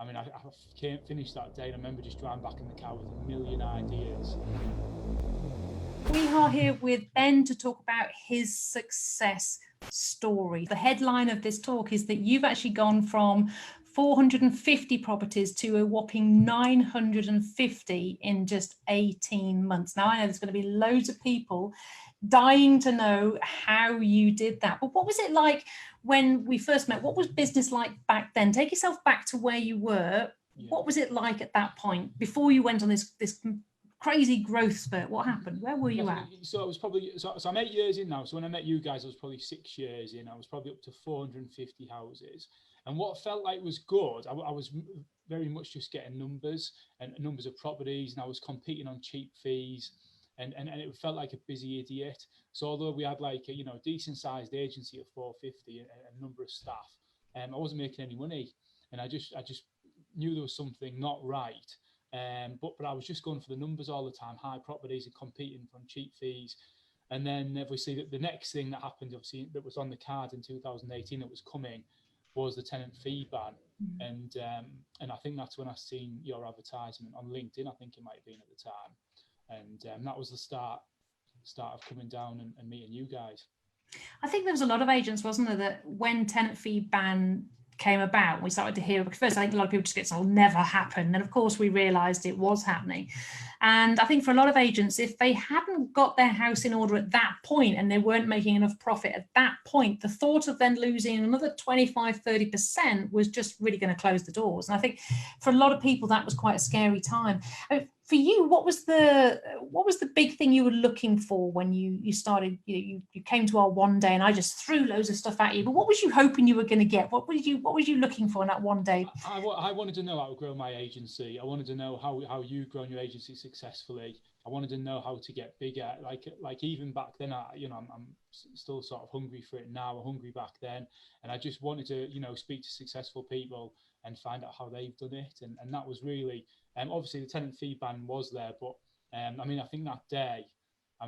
I mean, I can't finish that day, and I remember just driving back in the car with a million ideas. We are here with Ben to talk about his success story. The headline of this talk is that you've actually gone from 450 properties to a whopping 950 in just 18 months. Now, I know there's going to be loads of people dying to know how you did that. But what was it like when we first met? What was business like back then? Take yourself back to where you were. Yeah. What was it like at that point before you went on this crazy growth spurt? What happened? Where were you at? So I was probably, so I'm 8 years in now. So when I met you guys, I was probably 6 years in. I was probably up to 450 houses. And what felt like was good, I was very much just getting numbers and numbers of properties, and I was competing on cheap fees, and it felt like a busy idiot. So although we had like a decent sized agency of 450 and a number of staff, I wasn't making any money, and I just knew there was something not right. But I was just going for the numbers all the time, high properties, and competing on cheap fees. And then obviously the next thing that happened, obviously that was on the card in 2018 that was coming, was the tenant fee ban. Mm-hmm. And I think that's when I seen your advertisement on LinkedIn. I think it might have been at the time, and that was the start of coming down and meeting you guys. I think there was a lot of agents, wasn't there, that when tenant fee ban came about, we started to hear, first I think a lot of people just get, it'll never happen, and of course we realized it was happening. And I think for a lot of agents, if they hadn't got their house in order at that point and they weren't making enough profit at that point, the thought of then losing another 25-30% was just really going to close the doors. And I think for a lot of people that was quite a scary time. For you, what was the big thing you were looking for when you started? You came to our one day, and I just threw loads of stuff at you. But what was you hoping you were going to get? What was you looking for in that one day? I wanted to know how to grow my agency. I wanted to know how you've grown your agency successfully. I wanted to know how to get bigger. Like even back then, I'm still sort of hungry for it now. I'm hungry back then, and I just wanted to speak to successful people and find out how they've done it. And that was really. Obviously, the tenant fee ban was there, but I think that day, I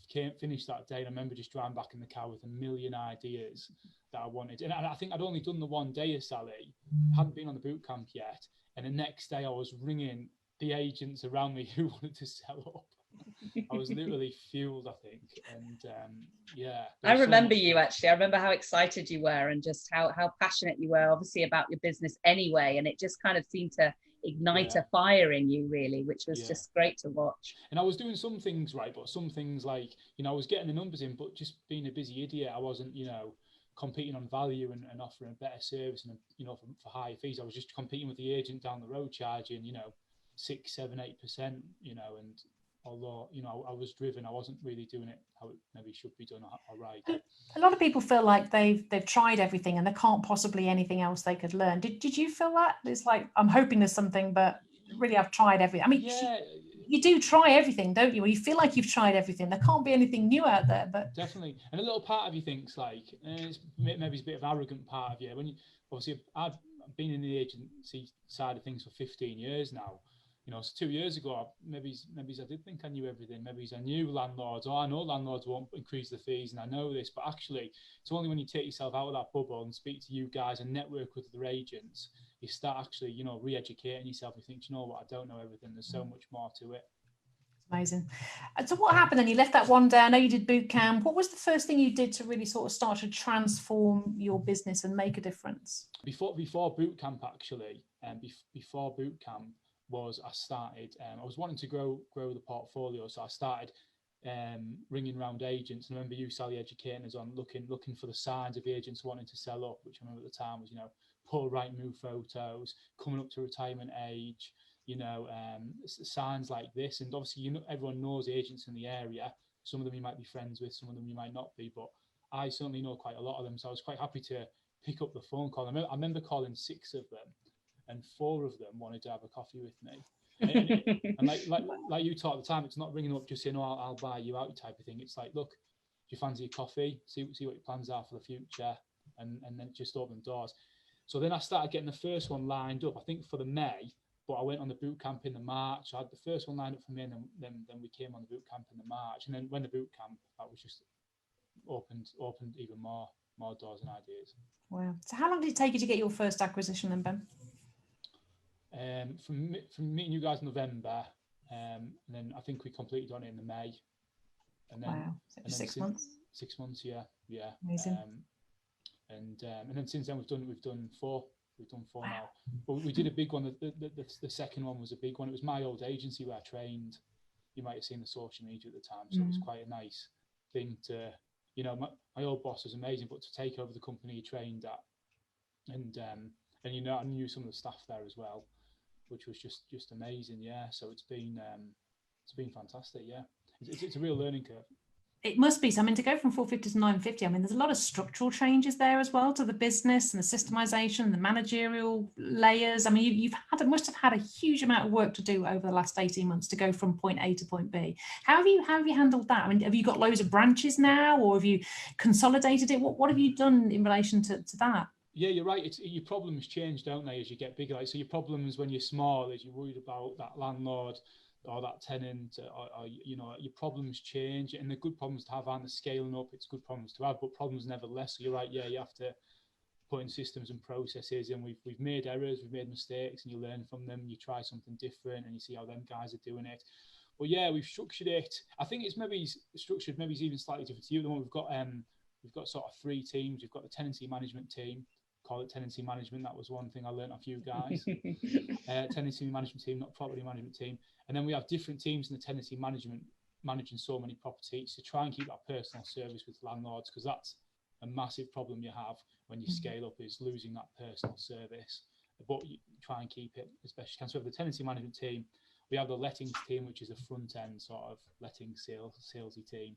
can't finish that day. And I remember just driving back in the car with a million ideas that I wanted. And I think I'd only done the one day of Sally, hadn't been on the boot camp yet. And the next day I was ringing the agents around me who wanted to sell up. I was literally fueled, I think. And yeah. I remember you actually. I remember how excited you were and just how passionate you were, obviously, about your business anyway. And it just kind of seemed to ignite a fire in you, really, which was just great to watch. And I was doing some things right, but some things like, I was getting the numbers in, but just being a busy idiot. I wasn't, competing on value and offering a better service and, for higher fees. I was just competing with the agent down the road, charging, 6, 7, 8%, and although, I was driven, I wasn't really doing it how it maybe should be done or right. A lot of people feel like they've tried everything and there can't possibly anything else they could learn. Did you feel that? It's like, I'm hoping there's something, but really I've tried everything. I mean, you do try everything, don't you? Or you feel like you've tried everything. There can't be anything new out there. But definitely. And a little part of you thinks like, maybe it's a bit of arrogant part of you. When you, obviously, I've been in the agency side of things for 15 years now. So 2 years ago, maybe I did think I knew everything. Maybe I knew landlords. I know landlords won't increase the fees, and I know this. But actually, it's only when you take yourself out of that bubble and speak to you guys and network with other agents, you start actually, re-educating yourself. You think, what? I don't know everything. There's so much more to it. Amazing. And so what happened then? You left that one day. I know you did boot camp. What was the first thing you did to really sort of start to transform your business and make a difference? Before boot camp, actually, before boot camp, I started, I was wanting to grow the portfolio. So I started ringing around agents. I remember you, Sally, educating us on looking for the signs of agents wanting to sell up, which I remember at the time was, poor right move photos, coming up to retirement age, signs like this. And obviously, everyone knows agents in the area. Some of them you might be friends with, some of them you might not be, but I certainly know quite a lot of them. So I was quite happy to pick up the phone call. I remember calling 6 of them, and 4 of them wanted to have a coffee with me. And like you taught at the time, it's not ringing up just saying, I'll buy you out type of thing. It's like, look, do you fancy a coffee? See what your plans are for the future, and then just open doors. So then I started getting the first one lined up, I think for the May, but I went on the boot camp in the March. I had the first one lined up for me, and then we came on the boot camp in the March. And then when the boot camp, that was just opened even more doors and ideas. Wow. So how long did it take you to get your first acquisition then, Ben? From meeting you guys in November, and then I think we completed on it in the May. And then, wow, so and then 6 months. 6 months, yeah. Amazing. And then since then we've done four. We've done four Wow. now. But we did a big one. The second one was a big one. It was my old agency where I trained. You might have seen the social media at the time, so it was quite a nice thing to, you know, my old boss was amazing, but to take over the company he trained at, and you know, I knew some of the staff there as well, which was just amazing. Yeah, so it's been fantastic. Yeah, it's a real learning curve. It must be. So, I mean, to go from 450 to 950, I mean, there's a lot of structural changes there as well to the business and the systemization, the managerial layers. I mean, must have had a huge amount of work to do over the last 18 months to go from point A to point B. How have you handled that? I mean, have you got loads of branches now, or have you consolidated it? What have you done in relation to that? Yeah, you're right. Your problems change, don't they, as you get bigger? Like, so your problems when you're small is you're worried about that landlord or that tenant, or you know, your problems change, and the good problems to have aren't the scaling up. It's good problems to have, but problems never less. So you're right. Yeah, you have to put in systems and processes, and we've made errors, we've made mistakes, and you learn from them. You try something different, and you see how them guys are doing it. But yeah, we've structured it. I think it's maybe structured, maybe it's even slightly different to you. The one we've got sort of 3 teams. We've got the tenancy management team. Call it tenancy management. That was one thing I learned off you guys. Tenancy management team, not property management team. And then we have different teams in the tenancy management, managing so many properties, to try and keep that personal service with landlords, because that's a massive problem you have when you scale up, is losing that personal service. But you try and keep it as best you can. So we have the tenancy management team. We have the lettings team, which is a front end sort of letting salesy team.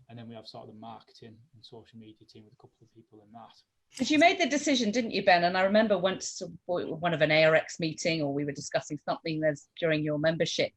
And then we have sort of the marketing and social media team with a couple of people in that. Because you made the decision, didn't you, Ben? And I remember once one of an ARX meeting, or we were discussing something during your membership,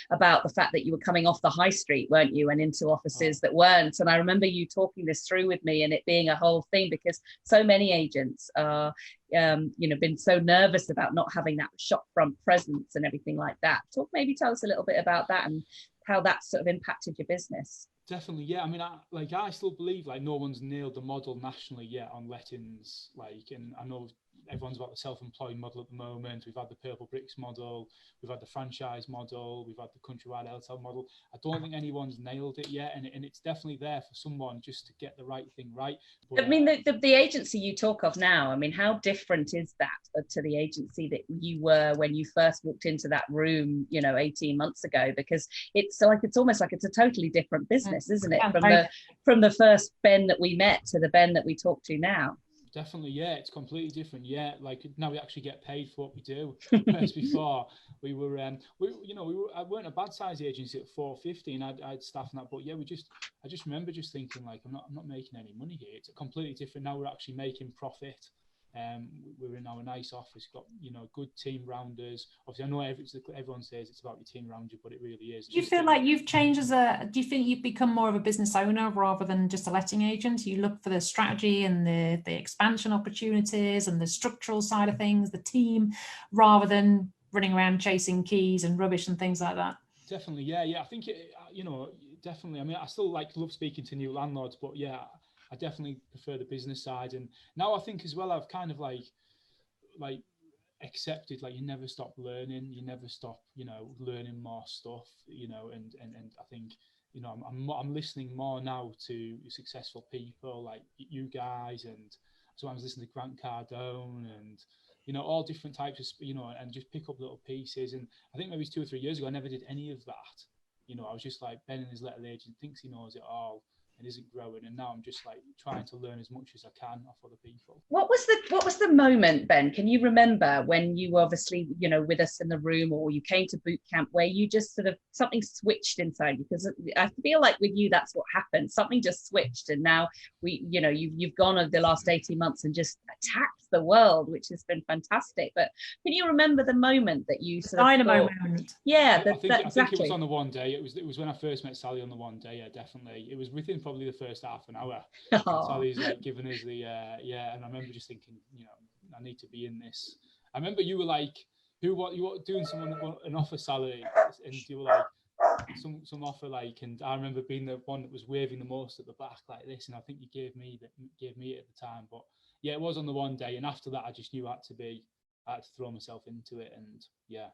about the fact that you were coming off the high street, weren't you, and into offices that weren't. And I remember you talking this through with me, and it being a whole thing, because so many agents are, you know, been so nervous about not having that shop front presence and everything like that. Tell us a little bit about that and how that sort of impacted your business. Definitely, yeah. I mean, I still believe like no one's nailed the model nationally yet on lettings. Like, and I know everyone's about the self-employed model at the moment. We've had the Purple Bricks model, we've had the franchise model, we've had the countrywide LTL model. I don't think anyone's nailed it yet, and it's definitely there for someone just to get the right thing right. But, I mean, the agency you talk of now, I mean, how different is that to the agency that you were when you first walked into that room, you know, 18 months ago? Because it's almost like it's a totally different business, isn't it? From the first Ben that we met to the Ben that we talk to now. Definitely, yeah, it's completely different. Yeah, like now we actually get paid for what we do. Whereas before we weren't a bad size agency at 450, and I had staff and that. But yeah, I just remember just thinking like I'm not making any money here. It's completely different now. We're actually making profit. We're in our nice office, got, you know, good team round us. Obviously, I know everyone says it's about your team around you, but it really is. Do you feel like you've changed do you think you've become more of a business owner rather than just a letting agent? You look for the strategy and the expansion opportunities and the structural side of things, the team, rather than running around chasing keys and rubbish and things like that? Definitely, yeah. I think, you know, definitely. I mean, I still love speaking to new landlords, but yeah, I definitely prefer the business side. And now I think as well, I've kind of like accepted, like, you never stop learning, you never stop, you know, learning more stuff, you know, and I think, you know, I'm listening more now to successful people like you guys, and so I was listening to Grant Cardone and, you know, all different types of, you know, and just pick up little pieces. And I think maybe 2 or 3 years ago, I never did any of that. You know, I was just like, Ben and his letting agent thinks he knows it all and isn't growing, and now I'm just like trying to learn as much as I can off other people. What was the moment, Ben? Can you remember when you were obviously, you know, with us in the room, or you came to boot camp, where you just sort of something switched inside you? Because I feel like with you, that's what happened. Something just switched, and now you know, you've gone over the last 18 months and just attacked the world, which has been fantastic. But can you remember the moment that you sort of thought, moment? Yeah, I think it was on the one day. It was when I first met Sally on the one day. Yeah, definitely. It was within probably the first half an hour. Sally's like giving us the and I remember just thinking, you know, I need to be in this. I remember you were like, you were doing someone an offer, Sally, and you were like some offer, like, and I remember being the one that was waving the most at the back like this, and I think you gave me it at the time. But yeah, it was on the one day, and after that I just knew I had to be I had to throw myself into it, and yeah.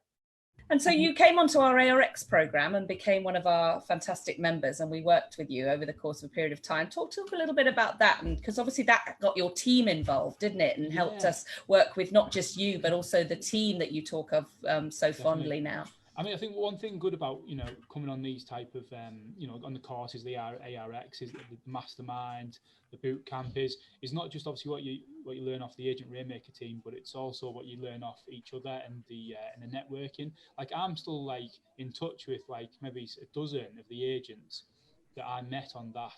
And so you came onto our ARX program and became one of our fantastic members, and we worked with you over the course of a period of time. Talk a little bit about that, and because obviously that got your team involved, didn't it, and helped us work with not just you but also the team that you talk of so fondly now. I mean, I think one thing good about, coming on these type of, on the courses, the ARX, is the mastermind, the boot camp is not just obviously what you learn off the Agent Rainmaker team, but it's also what you learn off each other and the networking. Like, I'm still like in touch with like maybe a dozen of the agents that I met on that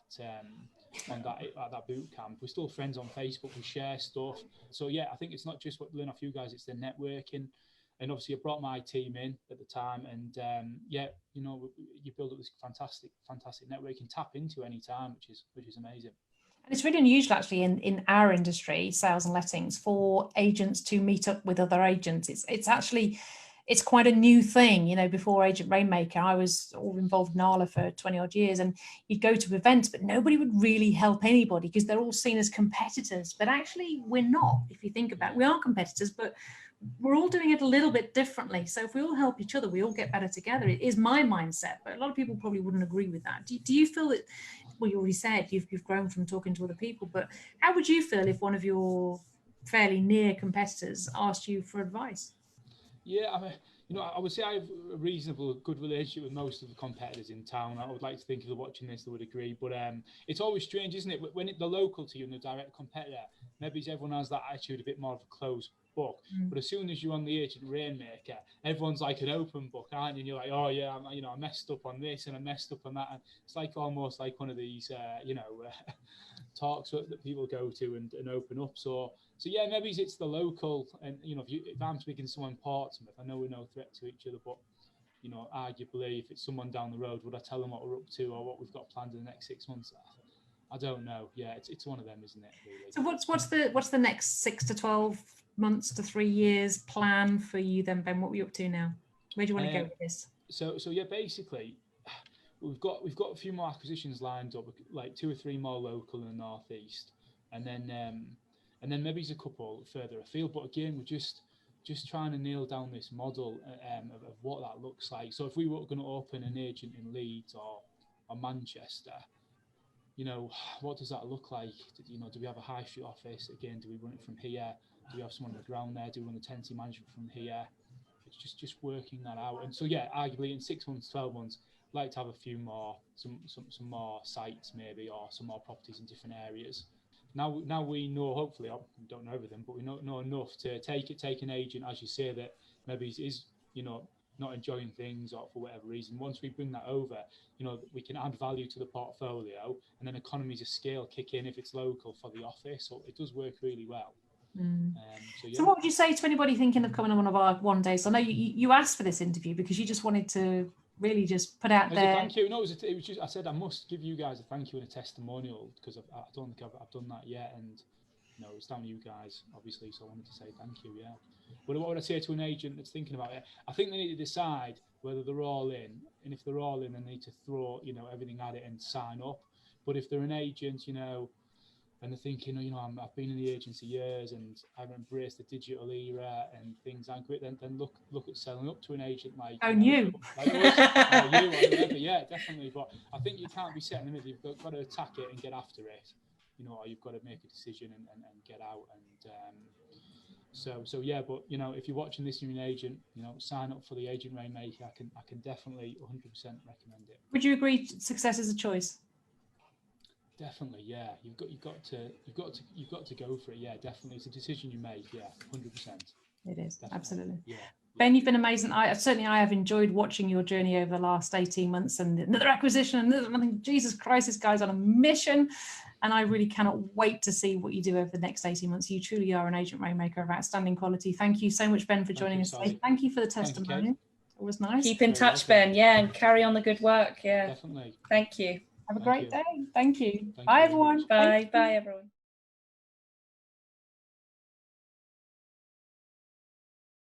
boot camp. We're still friends on Facebook. We share stuff. So yeah, I think it's not just what you learn off you guys; it's the networking. And obviously, I brought my team in at the time, and you build up this fantastic network you can tap into any time, which is amazing. And it's really unusual, actually, in our industry, sales and lettings, for agents to meet up with other agents. It's quite a new thing. Before Agent Rainmaker, I was all involved in NALA for 20 odd years, and you'd go to events, but nobody would really help anybody because they're all seen as competitors. But actually, we're not. If you think about it, we are competitors, but we're all doing it a little bit differently. So if we all help each other, we all get better together. It is my mindset, but a lot of people probably wouldn't agree with that. Do you feel that, well, you already said you've grown from talking to other people, but how would you feel if one of your fairly near competitors asked you for advice? Yeah, I mean, I would say I have a reasonable, good relationship with most of the competitors in town. I would like to think if they're watching this, they would agree. But it's always strange, isn't it? When they're local to you and the direct competitor, maybe everyone has that attitude, a bit more of a closed book. But as soon as you're on the Agent Rainmaker, everyone's like an open book, aren't you? And you're like, oh yeah, I messed up on this and I messed up on that. And it's like almost like one of these, talks that people go to and open up. So yeah, maybe it's the local, and if I'm speaking to someone in Portsmouth, I know we're no threat to each other, but arguably if it's someone down the road, would I tell them what we're up to or what we've got planned in the next 6 months? I don't know. Yeah, it's one of them, isn't it? Really. So what's the next 6 to 12 months to 3 years plan for you then, Ben? What are you up to now? Where do you want to go with this? So yeah, basically, we've got a few more acquisitions lined up, like 2 or 3 more local in the northeast, and then maybe a couple further afield. But again, we're just trying to nail down this model of what that looks like. So if we were going to open an agent in Leeds or Manchester, what does that look like? Do we have a high street office? Again, do we run it from here? Do we have someone on the ground there? Do we run the tenancy management from here? It's just working that out. And so yeah, arguably in 6 months, 12 months, I'd like to have a few more, some more sites maybe, or some more properties in different areas. Now we know, hopefully, I don't know everything, but we know enough to take an agent, as you say, that maybe is not enjoying things or for whatever reason. Once we bring that over, we can add value to the portfolio, and then economies of scale kick in if it's local for the office. So it does work really well. So what would you say to anybody thinking of coming on one of our one days? I know you asked for this interview because you just wanted to really just put out there. Thank you. No, it was just, I said I must give you guys a thank you and a testimonial, because I don't think I've done that yet, and it's down to you guys, obviously. So I wanted to say thank you. Yeah. But what would I say to an agent that's thinking about it? I think they need to decide whether they're all in, and if they're all in, they need to throw everything at it and sign up. But if they're an agent, and they're thinking, I've been in the agency years and I've embraced the digital era and things aren't great, then look at selling up to an agent like you, like us, or you, or whoever. Yeah, definitely. But I think you can't be set in the middle. You've got to attack it and get after it, or you've got to make a decision and get out. And so yeah. But if you're watching this, you're an agent. Sign up for the Agent Rainmaker. I can definitely 100% recommend it. Would you agree success is a choice? Definitely, yeah. You've got to go for it. Yeah, definitely. It's a decision you make. Yeah, 100%. It is, definitely. Absolutely. Yeah. Ben, you've been amazing. I have enjoyed watching your journey over the last 18 months, and another acquisition, and I think, Jesus Christ, this guy's on a mission, and I really cannot wait to see what you do over the next 18 months. You truly are an Agent Rainmaker of outstanding quality. Thank you so much, Ben, for joining us today. Thank you for the testimony. It was nice. Keep in touch, Ben. Yeah, and carry on the good work. Yeah, definitely. Thank you. Have a great day. Thank you. Bye, everyone. Bye, everyone.